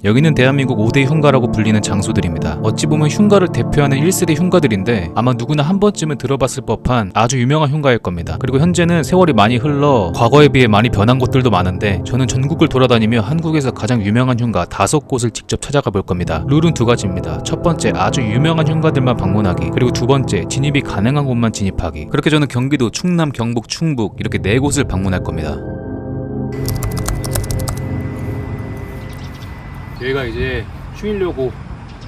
여기는 대한민국 5대 흉가라고 불리는 장소들입니다. 어찌 보면 흉가를 대표하는 1세대 흉가들인데 아마 누구나 한 번쯤은 들어봤을 법한 아주 유명한 흉가일 겁니다. 그리고 현재는 세월이 많이 흘러 과거에 비해 많이 변한 곳들도 많은데 저는 전국을 돌아다니며 한국에서 가장 유명한 흉가 5곳을 직접 찾아가 볼 겁니다. 룰은 2가지입니다. 첫 번째, 아주 유명한 흉가들만 방문하기, 그리고 두 번째, 진입이 가능한 곳만 진입하기. 그렇게 저는 경기도, 충남, 경북, 충북 이렇게 4곳을 방문할 겁니다. 여기가 이제 충일여고,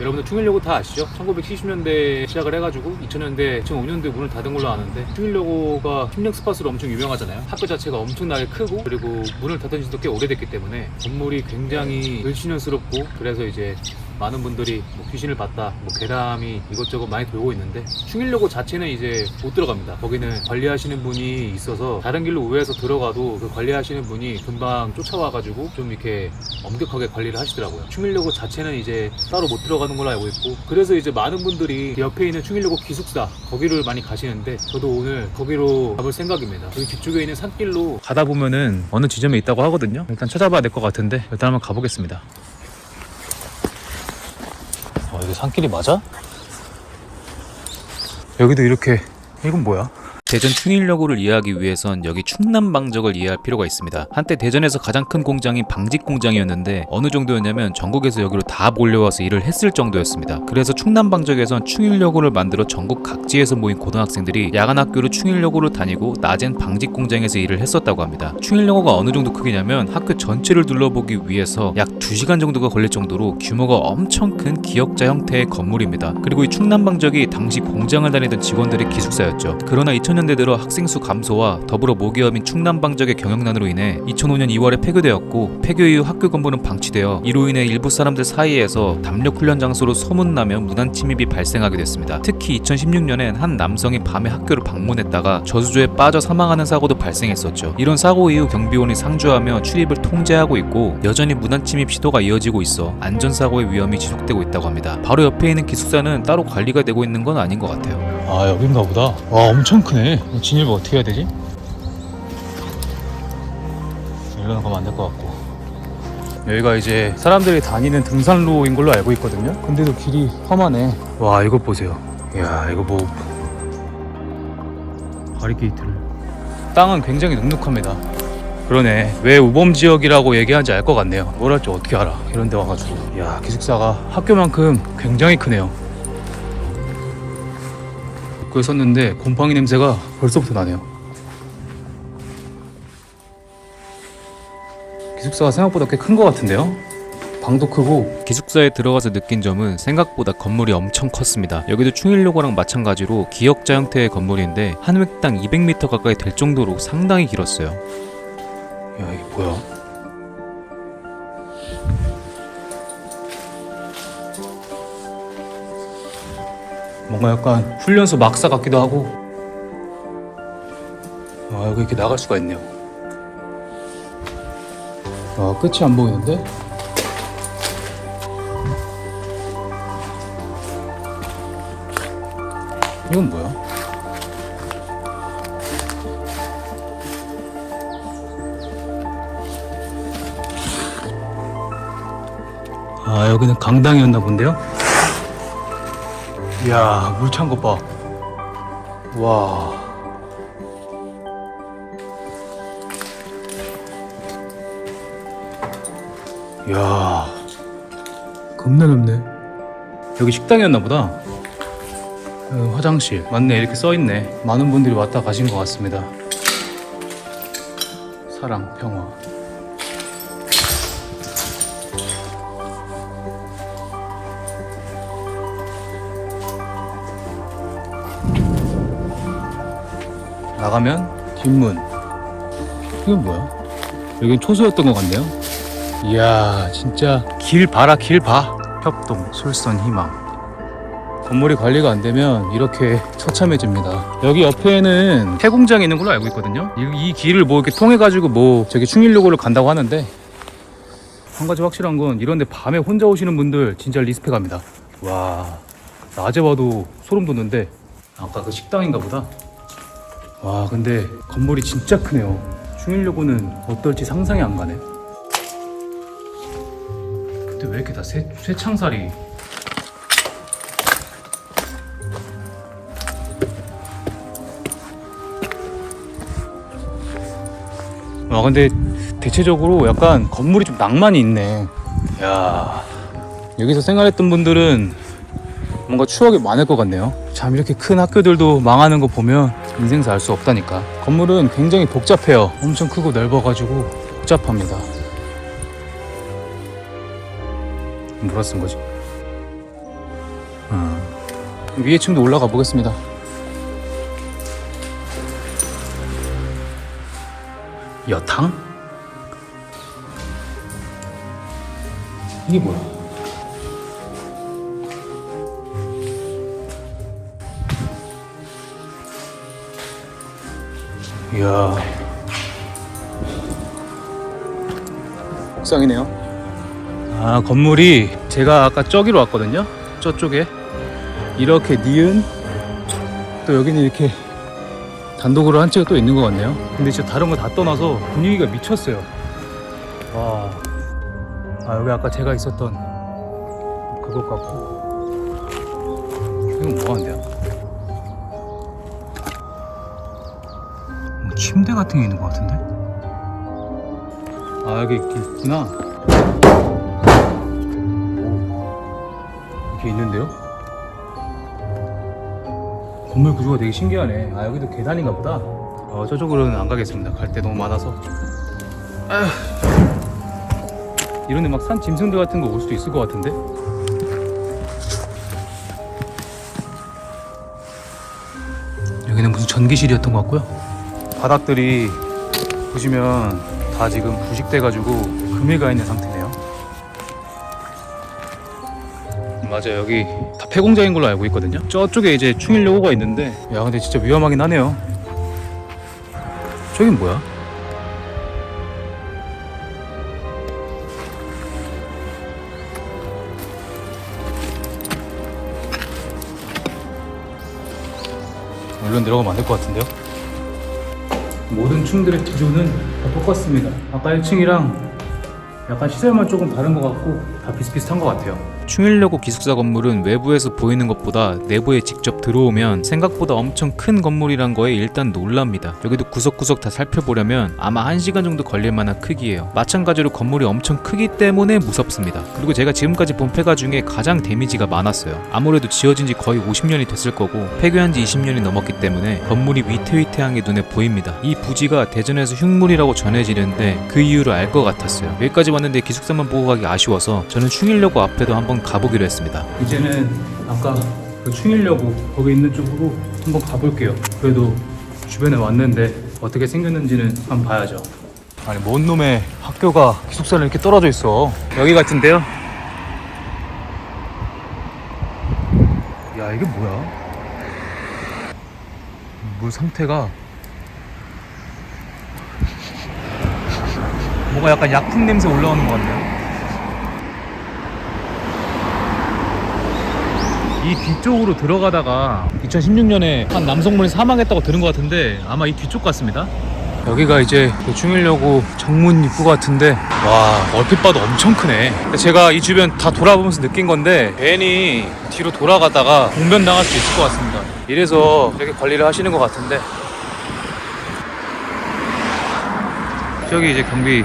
여러분들 충일여고 다 아시죠? 1970년대 시작을 해가지고 2000년대, 2005년도에 문을 닫은 걸로 아는데, 충일여고가 협력 스팟으로 엄청 유명하잖아요. 학교 자체가 엄청나게 크고, 그리고 문을 닫은 지도 꽤 오래됐기 때문에 건물이 굉장히 을씨년스럽고, 그래서 이제 많은 분들이 뭐 귀신을 봤다, 뭐 괴담이 이것저것 많이 돌고 있는데, 충일여고 자체는 이제 못 들어갑니다. 거기는 관리하시는 분이 있어서 다른 길로 우회해서 들어가도 그 관리하시는 분이 금방 쫓아와가지고 좀 이렇게 엄격하게 관리를 하시더라고요. 충일여고 자체는 이제 따로 못 들어가는 걸로 알고 있고, 그래서 이제 많은 분들이 옆에 있는 충일여고 기숙사 거기를 많이 가시는데, 저도 오늘 거기로 가볼 생각입니다. 여기 뒤쪽에 있는 산길로 가다 보면은 어느 지점에 있다고 하거든요. 일단 찾아봐야 될 것 같은데 일단 한번 가보겠습니다. 여기 산길이 맞아? 여기도 이렇게, 이건 뭐야? 대전 충일여고를 이해하기 위해선 여기 충남방적을 이해할 필요가 있습니다. 한때 대전에서 가장 큰 공장이 방직공장이었는데 어느 정도였냐면 전국에서 여기로 다 몰려와서 일을 했을 정도였습니다. 그래서 충남방적에선 충일여고를 만들어 전국 각지에서 모인 고등학생들이 야간학교로 충일여고를 다니고 낮엔 방직공장에서 일을 했었다고 합니다. 충일여고가 어느 정도 크기냐면 학교 전체를 둘러보기 위해서 약 2시간 정도가 걸릴 정도로 규모가 엄청 큰 기역자 형태의 건물입니다. 그리고 이 충남방적이 당시 공장을 다니던 직원들의 기숙사였죠. 그러나 2000년대 들어 학생 수 감소와 더불어 모기업인 충남방적의 경영난으로 인해 2005년 2월에 폐교되었고, 폐교 이후 학교 건물은 방치되어 이로 인해 일부 사람들 사이에서 담력훈련 장소로 소문나며 무단 침입이 발생하게 됐습니다. 특히 2016년엔 한 남성이 밤에 학교를 방문했다가 저수조에 빠져 사망하는 사고도 발생했었죠. 이런 사고 이후 경비원이 상주하며 출입을 통제하고 있고, 여전히 무단 침입 시도가 이어지고 있어 안전사고의 위험이 지속되고 있다고 합니다. 바로 옆에 있는 기숙사는 따로 관리가 되고 있는 건 아닌 것 같아요. 아, 여긴가 보다. 와, 엄청 크네. 진입을 어떻게 해야 되지? 일로 가면 안 될 것 같고. 여기가 이제 사람들이 다니는 등산로인 걸로 알고 있거든요. 근데도 길이 험하네. 와, 이거 보세요. 이야, 이거 뭐 바리케이트를. 땅은 굉장히 눅눅합니다. 그러네. 왜 우범지역이라고 얘기하는지 알 것 같네요. 뭘 할지 어떻게 알아. 이런 데 와가지고. 이야, 기숙사가 학교만큼 굉장히 크네요. 입구에 섰는데 곰팡이 냄새가 벌써부터 나네요. 기숙사가 생각보다 꽤 큰 것 같은데요? 방도 크고. 기숙사에 들어가서 느낀 점은 생각보다 건물이 엄청 컸습니다. 여기도 충일여고랑 마찬가지로 기역자 형태의 건물인데 한 획당 200m 가까이 될 정도로 상당히 길었어요. 야, 이게 뭐야? 뭔가 약간 훈련소 막사 같기도 하고. 아, 여기 이렇게 나갈 수가 있네요. 아, 끝이 안 보이는데? 이건 뭐야? 아, 여기는 강당이었나 본데요? 이야, 물 찬 것 봐. 와. 이야, 겁나 넓네. 여기 식당이었나 보다. 화장실 맞네, 이렇게 써있네. 많은 분들이 왔다 가신 것 같습니다. 사랑, 평화. 나가면 뒷문. 이건 뭐야? 여긴 초소였던 것 같네요. 이야, 진짜 길 봐라, 길 봐. 협동, 솔선, 희망. 건물이 관리가 안 되면 이렇게 처참해집니다. 여기 옆에는 폐공장이 있는 걸로 알고 있거든요. 이 길을 뭐 이렇게 통해가지고 뭐 저기 충일여고를 간다고 하는데, 한 가지 확실한 건 이런데 밤에 혼자 오시는 분들 진짜 리스펙합니다. 와, 낮에 봐도 소름 돋는데. 아까 그 식당인가 보다. 와, 근데 건물이 진짜 크네요. 충일여고는 어떨지 상상이 안 가네. 근데 왜 이렇게 다 쇠창살이. 근데 대체적으로 약간 건물이 좀 낭만이 있네. 야, 여기서 생활했던 분들은 뭔가 추억이 많을 것 같네요. 참, 이렇게 큰 학교들도 망하는 거 보면 인생사 알 수 없다니까. 건물은 굉장히 복잡해요. 엄청 크고 넓어가지고 복잡합니다. 뭐라 쓴 거지? 위에 층도 올라가 보겠습니다. 여탕? 이게 뭐야? 이야, 옥상이네요. 아, 건물이 제가 아까 저기로 왔거든요. 저쪽에 이렇게 니은, 또 여기는 이렇게 단독으로 한 채가 또 있는 것 같네요. 근데 진짜 다른 거 다 떠나서 분위기가 미쳤어요. 와, 아, 여기 아까 제가 있었던 그것 같고. 이건 뭐 하는데요? 침대 같은 게 있는 것 같은데? 아, 여기 있구나. 오, 이렇게 있는데요? 건물 구조가 되게 신기하네. 아, 여기도 계단인가 보다. 저쪽으로는 안 가겠습니다. 갈 데 너무 많아서. 이런데 막 산 짐승들 같은 거 올 수도 있을 것 같은데? 여기는 무슨 전기실이었던 것 같고요. 바닥들이 보시면 다 지금 부식돼가지고 금이 가 있는 상태네요. 맞아요, 여기 다 폐공장인 걸로 알고 있거든요. 저쪽에 이제 충일여고가 있는데, 야, 근데 진짜 위험하긴 하네요. 저긴 뭐야? 얼른 들어가면 안 될 것 같은데요? 모든 층들의 구조는 다 똑같습니다. 아까 1층이랑 약간 시설만 조금 다른 것 같고 다 비슷비슷한 것 같아요. 충일여고 기숙사 건물은 외부에서 보이는 것보다 내부에 직접 들어오면 생각보다 엄청 큰 건물이란 거에 일단 놀랍니다. 여기도 구석구석 다 살펴보려면 아마 1시간 정도 걸릴 만한 크기예요. 마찬가지로 건물이 엄청 크기 때문에 무섭습니다. 그리고 제가 지금까지 본 폐가 중에 가장 데미지가 많았어요. 아무래도 지어진 지 거의 50년이 됐을 거고 폐교한 지 20년이 넘었기 때문에 건물이 위태위태한 게 눈에 보입니다. 이 부지가 대전에서 흉물이라고 전해지는데 그 이유를 알 것 같았어요. 여기까지 왔는데 기숙사만 보고 가기 아쉬워서 저는 충일여고 앞에도 한번 가보기로 했습니다. 이제는 아까 그 충일여고 거기 있는 쪽으로 한번 가볼게요. 그래도 주변에 왔는데 어떻게 생겼는지는 한번 봐야죠. 아니, 뭔 놈의 학교가 기숙사를 이렇게 떨어져 있어. 여기 같은데요? 야, 이게 뭐야? 물 상태가 뭔가 약간 약품 냄새 올라오는 것 같네요. 이 뒤쪽으로 들어가다가 2016년에 한 남성분이 사망했다고 들은 것 같은데 아마 이 뒤쪽 같습니다. 여기가 이제 충일여고 정문 입구 같은데, 와, 얼핏 봐도 엄청 크네. 제가 이 주변 다 돌아보면서 느낀 건데 괜히 뒤로 돌아가다가 공변 당할 수 있을 것 같습니다. 이래서 이렇게 관리를 하시는 것 같은데, 저기 이제 경비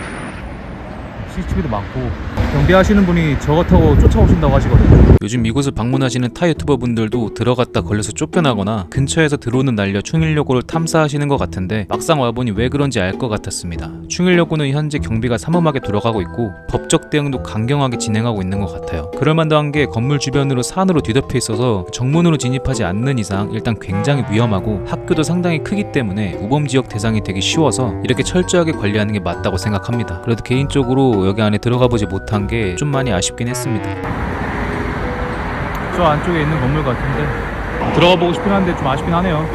CCTV도 많고 경비하시는 분이 저거 타고 쫓아오신다고 하시거든요. 요즘 이곳을 방문하시는 타 유튜버 분들도 들어갔다 걸려서 쫓겨나거나 근처에서 드론을 날려 충일여고를 탐사하시는 것 같은데 막상 와보니 왜 그런지 알 것 같았습니다. 충일여고는 현재 경비가 삼엄하게 돌아가고 있고 법적 대응도 강경하게 진행하고 있는 것 같아요. 그럴만한 게 건물 주변으로 산으로 뒤덮여 있어서 정문으로 진입하지 않는 이상 일단 굉장히 위험하고 학교도 상당히 크기 때문에 우범지역 대상이 되기 쉬워서 이렇게 철저하게 관리하는 게 맞다고 생각합니다. 그래도 개인적으로 여기 안에 들어가보지 못한 게 좀 많이 아쉽긴 했습니다. 저 안쪽에 있는 건물 같은데 들어가 보고 싶긴 한데 좀 아쉽긴 하네요.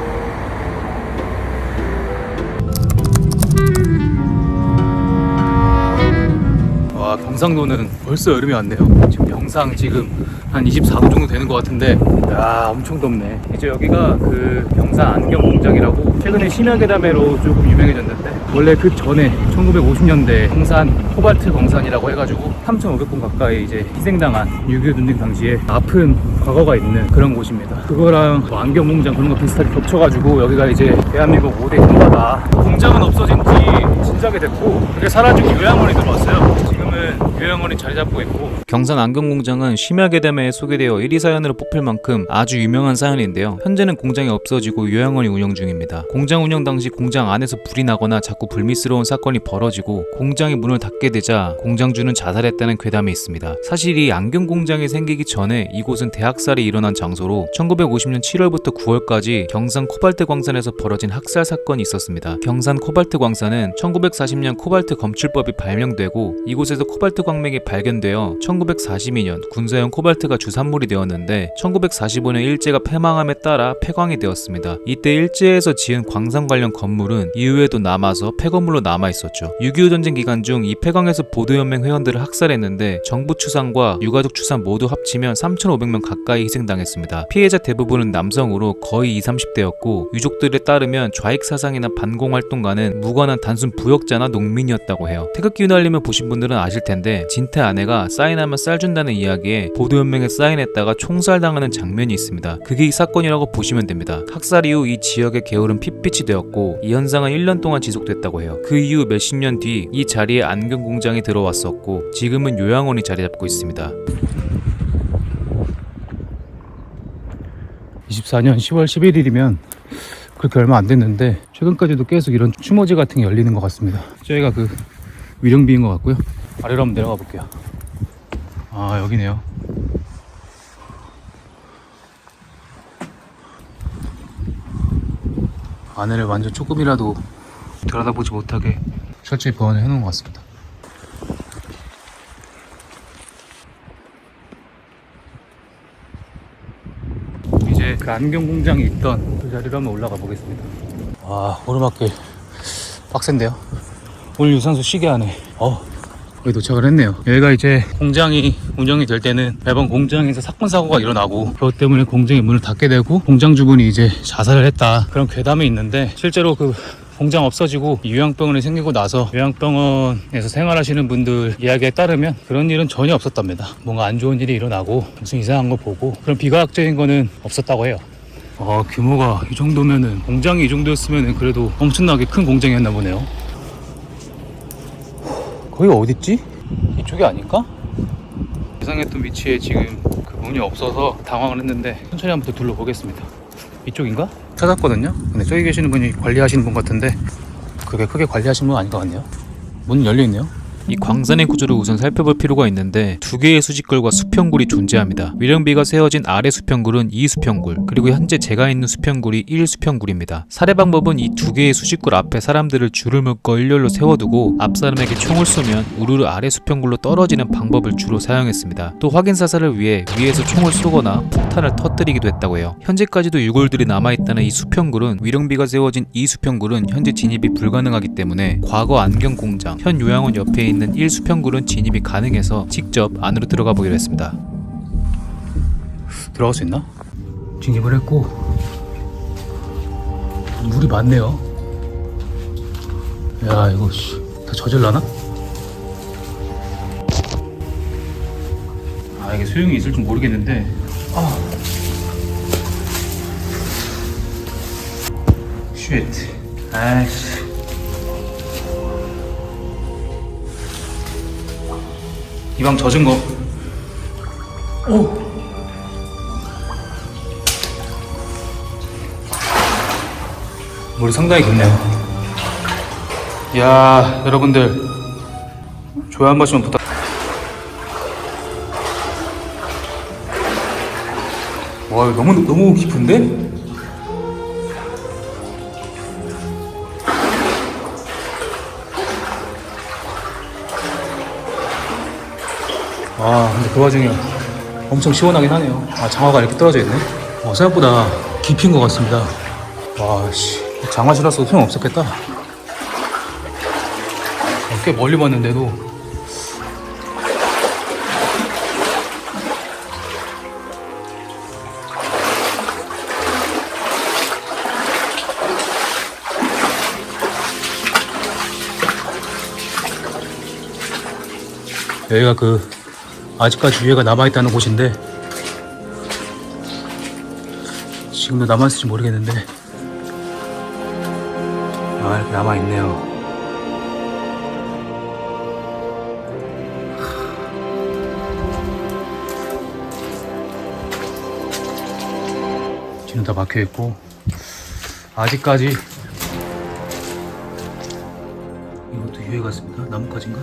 와, 경상도는 벌써 여름이 왔네요. 지금 영상 지금 한 24도 정도 되는 것 같은데, 야, 엄청 덥네. 이제 여기가 그 경산 안경 공장이라고 최근에 심야괴담회로 조금 유명해졌는데, 원래 그 전에 1950년대 경산 코발트 광산이라고 해가지고 3,500건 가까이 이제 희생당한 6.25 전쟁 당시에 아픈 과거가 있는 그런 곳입니다. 그거랑 뭐 안경 공장 그런 거 비슷하게 겹쳐가지고 여기가 이제 대한민국 5대 현바다. 공장은 없어진 지 진작에 됐고, 그게 사라지고 요양원이 들어왔어요. 지금은 요양원이 자리 잡고 있고. 경산 안경공장은 심야괴담회에 소개되어 1위 사연으로 뽑힐 만큼 아주 유명한 사연인데요. 현재는 공장이 없어지고 요양원이 운영 중입니다. 공장 운영 당시 공장 안에서 불이 나거나 자꾸 불미스러운 사건이 벌어지고 공장이 문을 닫게 되자 공장주는 자살했다는 괴담이 있습니다. 사실 이 안경공장이 생기기 전에 이곳은 대학살이 일어난 장소로 1950년 7월부터 9월까지 경산 코발트 광산에서 벌어진 학살 사건이 있었습니다. 경산 코발트 광산은 1940년 코발트 검출법이 발명되고 이곳에서 코발트 광맥이 발견되어 1942년 군사용 코발트가 주산물이 되었는데 1945년 일제가 패망함에 따라 폐광이 되었습니다. 이때 일제에서 지은 광산 관련 건물은 이후에도 남아서 폐건물로 남아있었죠. 6.25 전쟁 기간 중 이 폐광에서 보도연맹 회원들을 학살했는데 정부 추산과 유가족 추산 모두 합치면 3,500명 가까이 희생당했습니다. 피해자 대부분은 남성으로 거의 20, 30대였고 유족들에 따르면 좌익사상이나 반공활동가는 무관한 단순 부역자나 농민이었다고 해요. 태극기 휘날리며 보신 분들은 아실 텐데 진태 아내가 사인하면 쌀 준다는 이야기에 보도연맹에 사인했다가 총살당하는 장면이 있습니다. 그게 이 사건이라고 보시면 됩니다. 학살 이후 이 지역의 게으름 핏빛이 되었고 이 현상은 1년 동안 지속됐다고 해요. 그 이후 몇십 년 뒤 이 자리에 안경공장이 들어왔었고 지금은 요양원이 자리 잡고 있습니다. 24년 10월 11일이면 그렇게 얼마 안 됐는데 최근까지도 계속 이런 추모제 같은 게 열리는 것 같습니다. 저희가 그 위령비인 것 같고요. 아래로 한번 내려가 볼게요. 아, 여기네요. 안에를 완전 조금이라도 들여다보지 못하게 철저히 보완을 해놓은 것 같습니다. 이제 그 안경 공장이 있던 그 자리로 한번 올라가 보겠습니다. 와, 오르막길 빡센데요? 오늘 유산소 쉬게 하네. 거의 도착을 했네요. 여기가 이제 공장이 운영이 될 때는 매번 공장에서 사건 사고가 일어나고 그것 때문에 공장이 문을 닫게 되고 공장 주분이 이제 자살을 했다, 그런 괴담이 있는데 실제로 그 공장 없어지고 요양병원이 생기고 나서 요양병원에서 생활하시는 분들 이야기에 따르면 그런 일은 전혀 없었답니다. 뭔가 안 좋은 일이 일어나고 무슨 이상한 거 보고 그런 비과학적인 거는 없었다고 해요. 규모가 이 정도면은, 공장이 이 정도였으면은 그래도 엄청나게 큰 공장이었나 보네요. 거기가 어딨지? 이쪽이 아닐까? 예상했던 위치에 지금 그 문이 없어서 당황을 했는데 천천히 한번 더 둘러보겠습니다. 이쪽인가? 찾았거든요? 근데 저기 계시는 분이 관리하시는 분 같은데 그게 크게 관리하시는 분 아닌 것 같네요. 문 열려있네요. 이 광산의 구조를 우선 살펴볼 필요가 있는데 두 개의 수직굴과 수평굴이 존재합니다. 위령비가 세워진 아래 수평굴은 2수평굴, 그리고 현재 제가 있는 수평굴이 1수평굴입니다. 살해 방법은 이 두 개의 수직굴 앞에 사람들을 줄을 묶어 일렬로 세워두고 앞 사람에게 총을 쏘면 우르르 아래 수평굴로 떨어지는 방법을 주로 사용했습니다. 또 확인 사살을 위해 위에서 총을 쏘거나 폭탄을 터뜨리기도 했다고 해요. 현재까지도 유골들이 남아있다는 이 수평굴은, 위령비가 세워진 2수평굴은 현재 진입이 불가능하기 때문에 과거 안경공장, 현 요양원 옆에 있는 1수평굴은 진입이 가능해서 직접 안으로 들어가 보기로 했습니다. 들어갈 수 있나? 진입을 했고 물이 많네요. 야, 이거 다 젖을라나? 이게 소용이 있을지 모르겠는데 쉣. 아이씨. 이 방 젖은 거. 물이 상당히 깊네요. 이야, 여러분들 좋아요 한 번씩만 부탁. 와, 이거 너무 깊은데? 근데 그 와중에 엄청 시원하긴 하네요. 장화가 이렇게 떨어져 있네. 생각보다 깊인 것 같습니다. 장화 실었어도 소용없었겠다. 꽤 멀리 봤는데도 여기가 그 아직까지 유해가 남아있다는 곳인데 지금도 남아있을지 모르겠는데 이렇게 남아있네요. 지금 다 막혀있고 아직까지 이것도 유해 같습니다. 나뭇가지인가?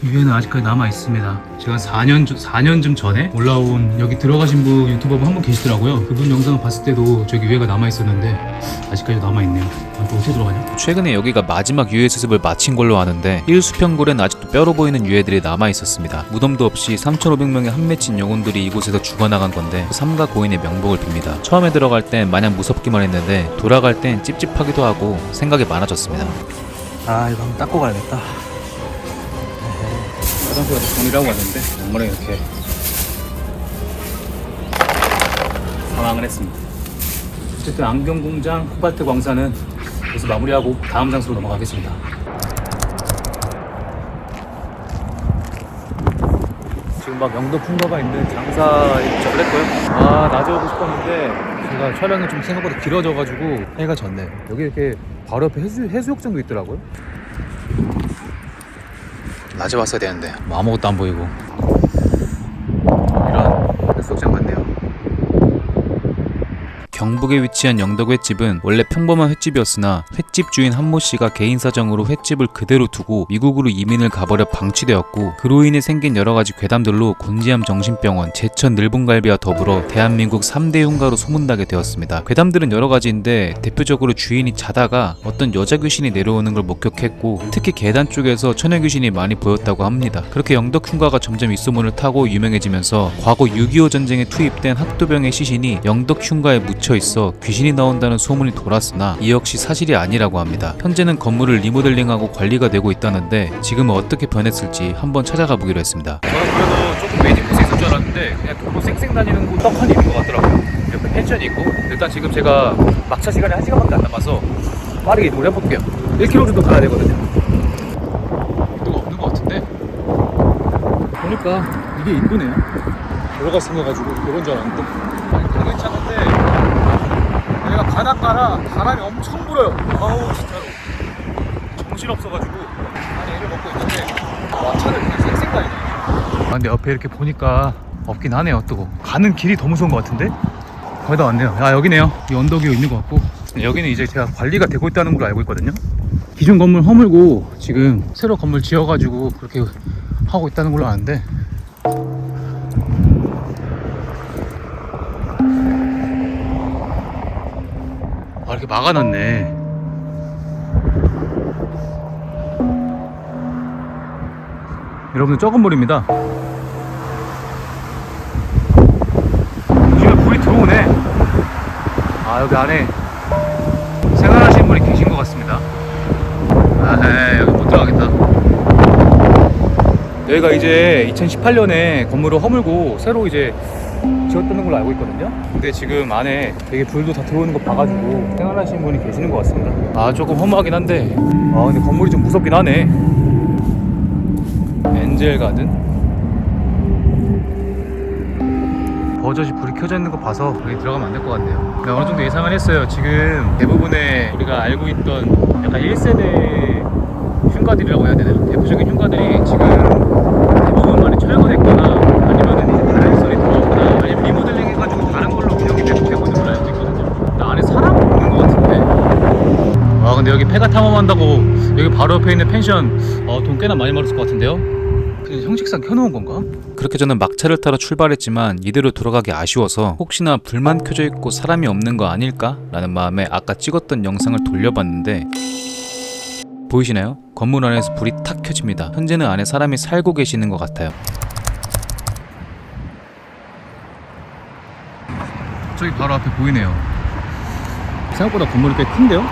유해는 아직까지 남아있습니다. 제가 4년쯤 전에 올라온 여기 들어가신 분 유튜버분 한 분 계시더라고요. 그분 영상을 봤을 때도 저기 유해가 남아있었는데 아직까지 남아있네요. 또 어떻게 들어가냐? 최근에 여기가 마지막 유해 수습을 마친 걸로 아는데 1수평굴엔 아직도 뼈로 보이는 유해들이 남아있었습니다. 무덤도 없이 3,500명의 한 맺힌 영혼들이 이곳에서 죽어나간 건데 삼가 고인의 명복을 빕니다. 처음에 들어갈 땐 마냥 무섭기만 했는데 돌아갈 땐 찝찝하기도 하고 생각이 많아졌습니다. 이거 한번 닦고 가야겠다. 화장실 가서 정리를 하고 왔는데 정말에 이렇게 사망을 했습니다. 어쨌든 안경공장 코발트 광산은 여기서 마무리하고 다음 장소로 넘어가겠습니다. 지금 막 영도 풍거가 있는 장사에 도착을 했고요. 낮에 오고 싶었는데 제가 촬영이 좀 생각보다 길어져가지고 해가 졌네요. 여기 이렇게 바로 옆에 해수욕장도 있더라고요. 낮에 왔어야 되는데 뭐 아무것도 안 보이고 이런 해수욕장 같네요. 경북에 위치한 영덕 횟집은 원래 평범한 횟집이었으나 횟집 주인 한모 씨가 개인 사정으로 횟집을 그대로 두고 미국으로 이민을 가버려 방치되었고 그로 인해 생긴 여러 가지 괴담들로 곤지암 정신병원, 제천 늙은갈비와 더불어 대한민국 3대 흉가로 소문나게 되었습니다. 괴담들은 여러 가지인데 대표적으로 주인이 자다가 어떤 여자 귀신이 내려오는 걸 목격했고 특히 계단 쪽에서 처녀 귀신이 많이 보였다고 합니다. 그렇게 영덕 흉가가 점점 윗소문을 타고 유명해지면서 과거 6.25 전쟁에 투입된 학도병의 시신이 영덕 흉가에 묻혀 있어 귀신이 나온다는 소문이 돌았으나 이 역시 사실이 아니라고 합니다. 현재는 건물을 리모델링하고 관리가 되고 있다는데 지금은 어떻게 변했을지 한번 찾아가 보기로 했습니다. 저는 그래도 조금 매진 곳에 있을 줄 알았는데 그냥 도로 쌩쌩 다니는 곳 떡하니 있는 것 같더라고요. 옆에 펜션이 있고 일단 지금 제가 막차 시간이 1시간밖에 안 남아서 빠르게 이동을 해볼게요. 1km 정도 가야 되거든요. 인도가 없는 것 같은데 보니까 이게 인도네요. 들어가 생겨가지고 그런 줄 알았는데 아니 괜찮은데 내가 바닷가라 바람이 엄청 불어요. 아우 진짜로 정신없어가지고 아니 애를 먹고 있는데 와차를 그냥 쌩쌩 다니네. 근데 옆에 이렇게 보니까 없긴 하네요. 또 가는 길이 더 무서운 것 같은데 거의 다 왔네요. 여기네요. 이 언덕이 있는 것 같고 여기는 이제 제가 관리가 되고 있다는 걸로 알고 있거든요. 기존 건물 허물고 지금 새로 건물 지어가지고 그렇게 하고 있다는 걸로 아는데 이렇게 막아놨네. 여러분들 저 건물입니다. 지금 불이 들어오네. 여기 안에 생활하시는 분이 계신 것 같습니다. 여기 못 들어가겠다. 여기가 이제 2018년에 건물을 허물고 새로 이제 지었다는 걸로 알고 있거든요. 근데 지금 안에 되게 불도 다 들어오는 거 봐가지고 생활하시는 분이 계시는 것 같습니다. 조금 허무하긴 한데 근데 건물이 좀 무섭긴 하네. 엔젤 가든 버젓이 불이 켜져 있는 거 봐서 여기 들어가면 안 될 것 같네요. 어느 정도 예상을 했어요. 지금 대부분의 우리가 알고 있던 약간 1세대 흉가들이라고 해야 되나요? 대표적인 흉가들이 지금 대부분 많이 처형됐거나 아니면은 이제 다른 소리 들어오거나 아니면 리모델링 해가지고 다른 걸로 운영이 되고 있는 걸로 알고 있거든요. 근데 안에 사람 없는 것 같은데. 근데 여기 폐가 탐험한다고 여기 바로 옆에 있는 펜션 돈 꽤나 많이 벌었을 것 같은데요? 그냥 형식상 켜놓은 건가? 그렇게 저는 막차를 타러 출발했지만 이대로 돌아가기 아쉬워서 혹시나 불만 켜져 있고 사람이 없는 거 아닐까? 라는 마음에 아까 찍었던 영상을 돌려봤는데 보이시나요? 건물 안에서 불이 탁 켜집니다. 현재는 안에 사람이 살고 계시는 것 같아요. 저기 바로 앞에 보이네요. 생각보다 건물이 꽤 큰데요?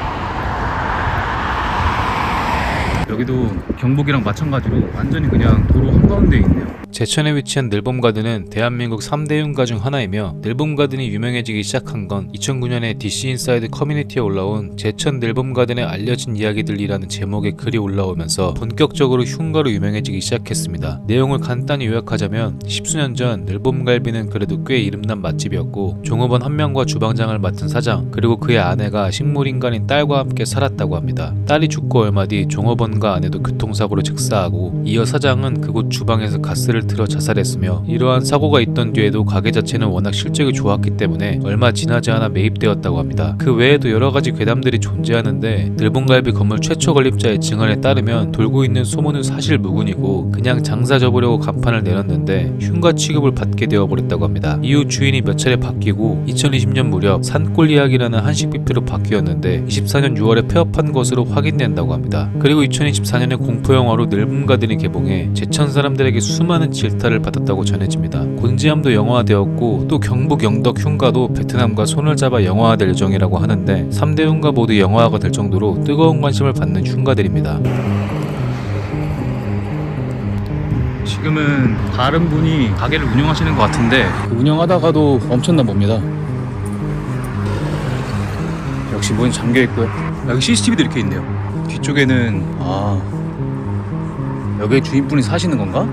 여기도 경북이랑 마찬가지로 완전히 그냥 도로 한가운데에 있네요. 제천에 위치한 늘봄가든은 대한민국 3대 흉가 중 하나이며 늘봄가든이 유명해지기 시작한 건 2009년에 DC 인사이드 커뮤니티에 올라온 제천 늘봄가든의 알려진 이야기들이라는 제목의 글이 올라오면서 본격적으로 흉가로 유명해지기 시작했습니다. 내용을 간단히 요약하자면 10수년 전 늘봄갈비는 그래도 꽤 이름난 맛집이었고 종업원 한 명과 주방장을 맡은 사장 그리고 그의 아내가 식물인간인 딸과 함께 살았다고 합니다. 딸이 죽고 얼마 뒤 종업원과 아내도 교통사고로 즉사하고 이어 사장은 그곳 주방에서 가스를 틀어 자살했으며 이러한 사고가 있던 뒤에도 가게 자체는 워낙 실적이 좋았기 때문에 얼마 지나지 않아 매입되었다고 합니다. 그 외에도 여러가지 괴담들이 존재하는데 늘봄갈비 건물 최초 건립자의 증언에 따르면 돌고 있는 소문은 사실 무근이고 그냥 장사 접으려고 간판을 내놨는데 흉가 취급을 받게 되어버렸다고 합니다. 이후 주인이 몇 차례 바뀌고 2020년 무렵 산골 이야기라는 한식 뷔페로 바뀌었는데 24년 6월에 폐업한 것으로 확인된다고 합니다. 그리고 2024년에 공포영화로 늘봄가든이 개봉해 제천 사람들에게 수많은 질타를 받았다고 전해집니다. 곤지암도 영화화되었고 또 경북 영덕 흉가도 베트남과 손을 잡아 영화화될 예정이라고 하는데 3대 흉가 모두 영화화가 될 정도로 뜨거운 관심을 받는 흉가들입니다. 지금은 다른 분이 가게를 운영하시는 것 같은데 그 운영하다가도 멈췄나 봅니다. 역시 문이 잠겨있고요. 여기 CCTV도 이렇게 있네요. 뒤쪽에는 여기 주인분이 사시는 건가?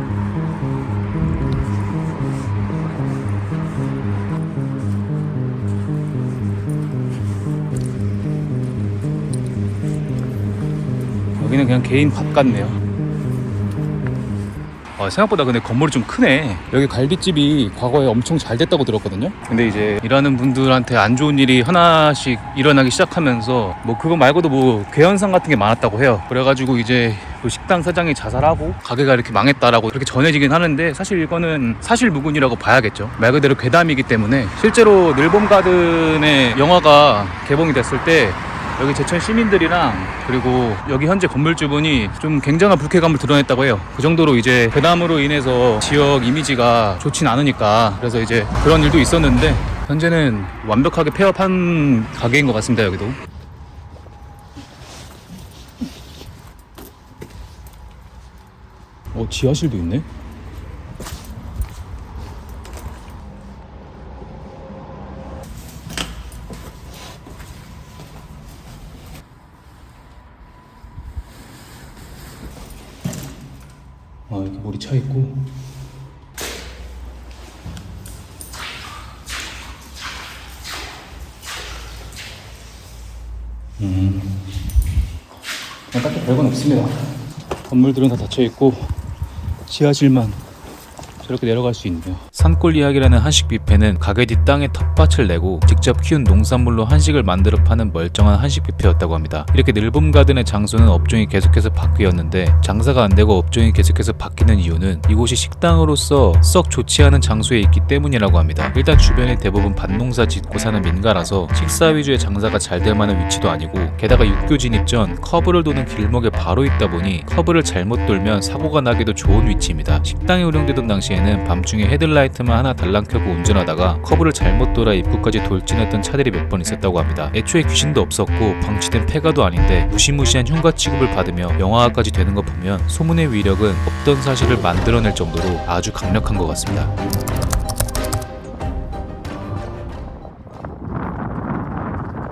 여기는 그냥 개인 밭 같네요. 생각보다 근데 건물이 좀 크네. 여기 갈비집이 과거에 엄청 잘 됐다고 들었거든요. 근데 이제 일하는 분들한테 안 좋은 일이 하나씩 일어나기 시작하면서 뭐 그거 말고도 뭐 괴현상 같은 게 많았다고 해요. 그래가지고 이제 그 식당 사장이 자살하고 가게가 이렇게 망했다라고 그렇게 전해지긴 하는데 사실 이거는 사실무근이라고 봐야겠죠. 말 그대로 괴담이기 때문에 실제로 늘봄가든의 영화가 개봉이 됐을 때 여기 제천 시민들이랑 그리고 여기 현재 건물주분이 좀 굉장한 불쾌감을 드러냈다고 해요. 그 정도로 이제 괴담으로 인해서 지역 이미지가 좋진 않으니까 그래서 이제 그런 일도 있었는데 현재는 완벽하게 폐업한 가게인 것 같습니다. 여기도 지하실도 있네. 이렇게 물이 차 있고. 딱히 별건 없습니다. 건물들은 다 닫혀 있고 지하실만 저렇게 내려갈 수 있네요. 산골 이야기라는 한식 뷔페는 가게 뒷 땅에 텃밭을 내고 직접 키운 농산물로 한식을 만들어 파는 멀쩡한 한식 뷔페였다고 합니다. 이렇게 늘봄가든의 장소는 업종이 계속해서 바뀌었는데 장사가 안 되고 업종이 계속해서 바뀌는 이유는 이곳이 식당으로서 썩 좋지 않은 장소에 있기 때문이라고 합니다. 일단 주변에 대부분 밭농사 짓고 사는 민가라서 식사 위주의 장사가 잘 될 만한 위치도 아니고 게다가 육교 진입 전 커브를 도는 길목에 바로 있다 보니 커브를 잘못 돌면 사고가 나기도 좋은 위치입니다. 식당이 운영되던 당시에는 밤중에 헤드라이트만 하나 달랑 켜고 운전하다가 커브를 잘못 돌아 입구까지 돌진했던 차들이 몇 번 있었다고 합니다. 애초에 귀신도 없었고 방치된 폐가도 아닌데 무시무시한 흉가 취급을 받으며 영화화까지 되는 거 보면 소문의 위력은 없던 사실을 만들어낼 정도로 아주 강력한 것 같습니다.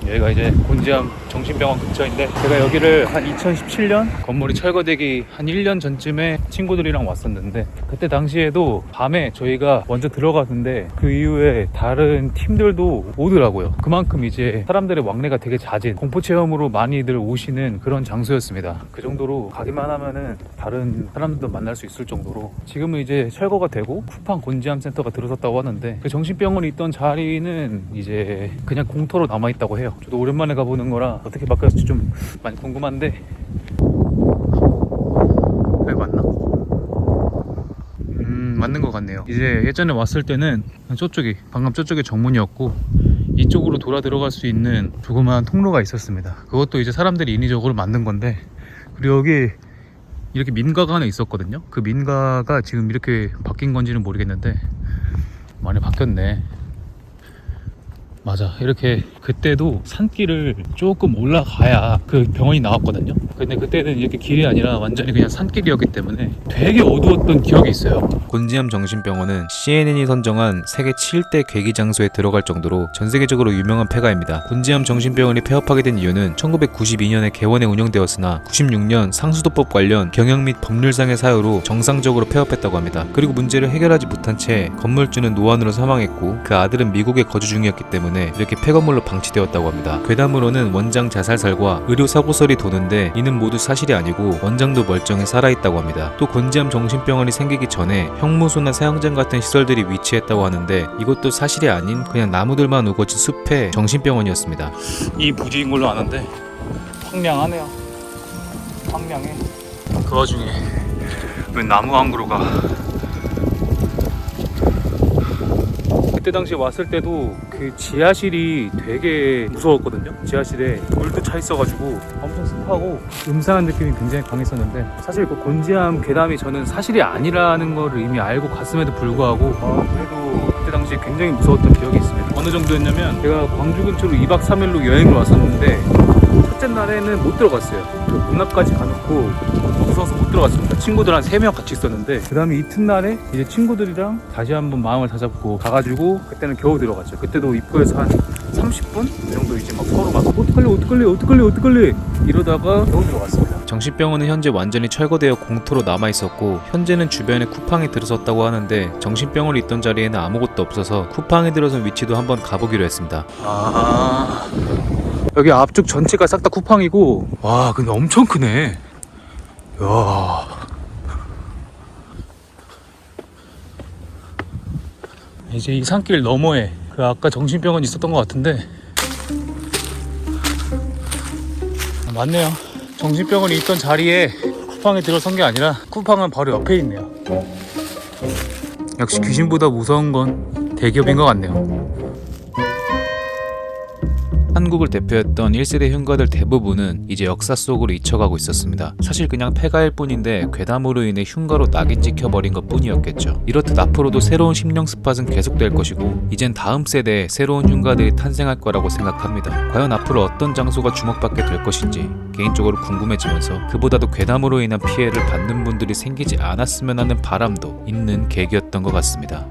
여기가 이제 곤지암 정신병원 근처인데 제가 여기를 한 2017년 건물이 철거되기 한 1년 전쯤에 친구들이랑 왔었는데 그때 당시에도 밤에 저희가 먼저 들어갔는데 그 이후에 다른 팀들도 오더라고요. 그만큼 이제 사람들의 왕래가 되게 잦은 공포체험으로 많이들 오시는 그런 장소였습니다. 그 정도로 가기만 하면은 다른 사람들도 만날 수 있을 정도로 지금은 이제 철거가 되고 쿠팡 곤지암 센터가 들어섰다고 하는데 그 정신병원이 있던 자리는 이제 그냥 공터로 남아있다고 해요. 저도 오랜만에 가보는 거라 어떻게 바뀌었을지 좀 많이 궁금한데 여기 맞나? 맞는 것 같네요. 이제 예전에 왔을 때는 방금 저쪽이 정문이었고 이쪽으로 돌아 들어갈 수 있는 조그마한 통로가 있었습니다. 그것도 이제 사람들이 인위적으로 만든 건데 그리고 여기 이렇게 민가가 하나 있었거든요. 그 민가가 지금 이렇게 바뀐 건지는 모르겠는데 많이 바뀌었네. 맞아. 이렇게 그때도 산길을 조금 올라가야 그 병원이 나왔거든요. 근데 그때는 이렇게 길이 아니라 완전히 그냥 산길이었기 때문에 되게 어두웠던 기억이 있어요. 곤지암 정신병원은 CNN이 선정한 세계 7대 괴기 장소에 들어갈 정도로 전 세계적으로 유명한 폐가입니다. 곤지암 정신병원이 폐업하게 된 이유는 1992년에 개원에 운영되었으나 96년 상수도법 관련 경영 및 법률상의 사유로 정상적으로 폐업했다고 합니다. 그리고 문제를 해결하지 못한 채 건물주는 노안으로 사망했고 그 아들은 미국에 거주 중이었기 때문에 이렇게 폐건물로 방치되었다고 합니다. 괴담으로는 원장 자살설과 의료 사고설이 도는데 이는 모두 사실이 아니고 원장도 멀쩡히 살아있다고 합니다. 또 곤지암 정신병원이 생기기 전에 형무소나 사형장 같은 시설들이 위치했다고 하는데 이것도 사실이 아닌 그냥 나무들만 우거진 숲의 정신병원이었습니다. 이 부지인 걸로 아는데 황량하네요. 황량해. 그 와중에 왜 나무 안 그루가. 그때 당시에 왔을 때도 그 지하실이 되게 무서웠거든요. 지하실에 물도 차 있어가지고 엄청 습하고 음산한 느낌이 굉장히 강했었는데 사실 그 곤지암 괴담이 저는 사실이 아니라는 걸 이미 알고 갔음에도 불구하고 그래도 그때 당시에 굉장히 무서웠던 기억이 있습니다. 어느 정도였냐면 제가 광주 근처로 2박 3일로 여행을 왔었는데 첫째 날에는 못 들어갔어요. 그 문 앞까지 가놓고 무서워서 못 들어갔습니다. 친구들 한 3명 같이 있었는데 그 다음에 이튿날에 이제 친구들이랑 다시 한번 마음을 다잡고 가가지고 그때는 겨우 들어갔죠. 그때도 입구에서 한 30분 정도 이제 막 서로 막 어떡할래 이러다가 겨우 들어갔습니다. 정신병원은 현재 완전히 철거되어 공터로 남아있었고 현재는 주변에 쿠팡이 들어섰다고 하는데 정신병원이 있던 자리에는 아무것도 없어서 쿠팡이 들어선 위치도 한번 가보기로 했습니다. 여기 앞쪽 전체가 싹 다 쿠팡이고 와 근데 엄청 크네. 이야. 이제 이 산길 너머에 그 아까 정신병원이 있었던 것 같은데 맞네요. 정신병원이 있던 자리에 쿠팡이 들어선 게 아니라 쿠팡은 바로 옆에 있네요. 역시 귀신보다 무서운 건 대기업인 것 같네요. 한국을 대표했던 1세대 흉가들 대부분은 이제 역사 속으로 잊혀가고 있었습니다. 사실 그냥 폐가일 뿐인데 괴담으로 인해 흉가로 낙인 찍혀버린 것 뿐이었겠죠. 이렇듯 앞으로도 새로운 심령 스팟은 계속될 것이고 이젠 다음 세대에 새로운 흉가들이 탄생할 거라고 생각합니다. 과연 앞으로 어떤 장소가 주목받게 될 것인지 개인적으로 궁금해지면서 그보다도 괴담으로 인한 피해를 받는 분들이 생기지 않았으면 하는 바람도 있는 계기였던 것 같습니다.